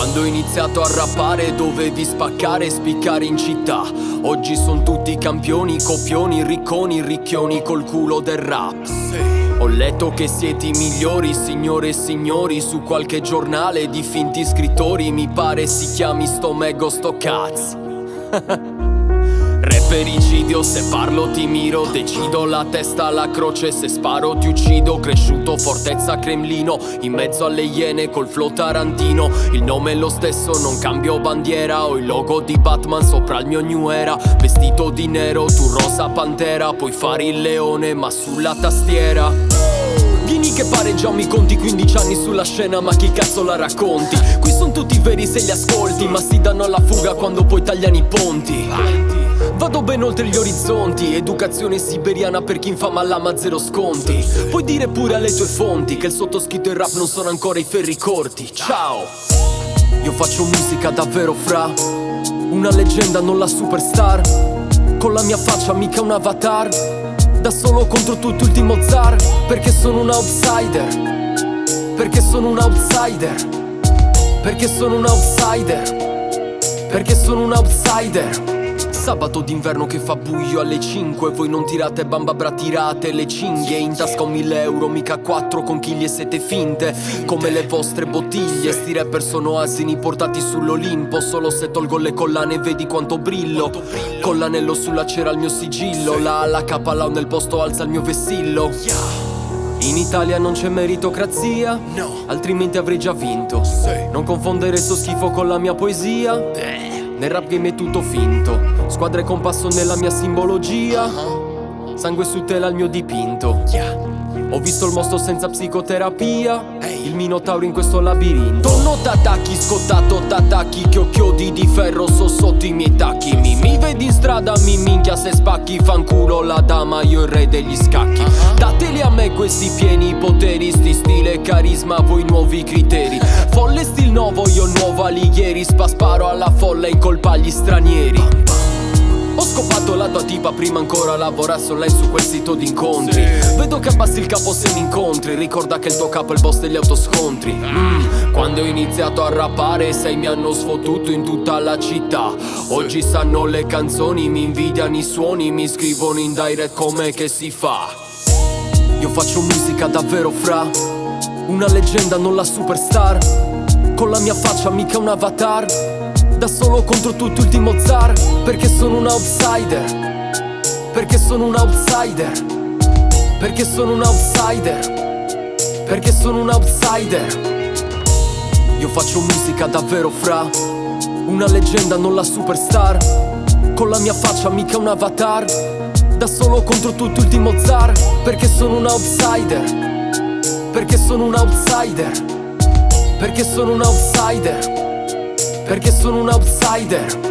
Quando ho iniziato a rappare dovevi spaccare e spiccare in città. Oggi son tutti campioni, copioni, ricconi, ricchioni col culo del rap. Ho letto che siete i migliori, signore e signori, su qualche giornale di finti scrittori. Mi pare si chiami sto mego sto cazzo. Repericidio, se parlo ti miro, decido la testa alla croce, se sparo ti uccido. Cresciuto fortezza Cremlino, in mezzo alle iene col flow tarantino. Il nome è lo stesso, non cambio bandiera. Ho il logo di Batman sopra il mio new era. Vestito di nero, tu rosa pantera. Puoi fare il leone ma sulla tastiera. Vieni che pareggiamo i conti, 15 anni sulla scena, ma chi cazzo la racconti? Qui son tutti veri se li ascolti, ma si danno alla fuga quando poi tagliano i ponti. Vado ben oltre gli orizzonti, educazione siberiana per chi infama lama, zero sconti. Puoi dire pure alle tue fonti che il sottoscritto e il rap non sono ancora i ferri corti. Ciao! Io faccio musica davvero fra una leggenda, non la superstar. Con la mia faccia mica un avatar, da solo contro tutti ultimo zar. Perché sono un outsider, perché sono un outsider, perché sono un outsider, perché sono un outsider. Sabato d'inverno che fa buio alle 5, voi non tirate bambabra, tirate le cinghie. In tasca 1000 euro, mica 4 conchiglie, siete finte come le vostre bottiglie. Sti rapper sono asini portati sull'Olimpo, solo se tolgo le collane vedi quanto brillo. Con l'anello sulla cera il mio sigillo, la alla capa là nel posto alza il mio vessillo. In Italia non c'è meritocrazia, altrimenti avrei già vinto. Non confondere sto schifo con la mia poesia. Nel rap game è tutto finto, squadra e compasso nella mia simbologia. Sangue su tela il mio dipinto. Ho visto il mostro senza psicoterapia, il minotauro in questo labirinto. Tonno t'attacchi, scottato t'attacchi, che ho chiodi di ferro, so sotto i miei tacchi. Mi vedi in strada, mi minchia se spacchi. Fanculo la dama, io il re degli scacchi. Dateli a me questi pieni poteri, sti stile e carisma, voi nuovi criteri. Folle stil nuovo, io nuovo alighieri. Sparo alla folla e incolpa gli stranieri. Ho scopato la tua tipa prima ancora lavorasse online su quel sito di incontri. Vedo che abbassi il capo se mi incontri, ricorda che il tuo capo è il boss degli autoscontri. Quando ho iniziato a rappare 6 mi hanno sfottuto in tutta la città. Oggi sanno le canzoni, mi invidiano i suoni, mi scrivono in direct com'è che si fa. Io faccio musica davvero fra una leggenda, non la superstar. Con la mia faccia mica un avatar, da solo contro tutti ultimo zar. Perché sono un outsider, perché sono un outsider, perché sono un outsider, perché sono un outsider. Io faccio musica davvero fra una leggenda, non la superstar. Con la mia faccia mica un avatar, da solo contro tutti ultimo zar. Perché sono un outsider, perché sono un outsider, perché sono un outsider, perché sono un outsider.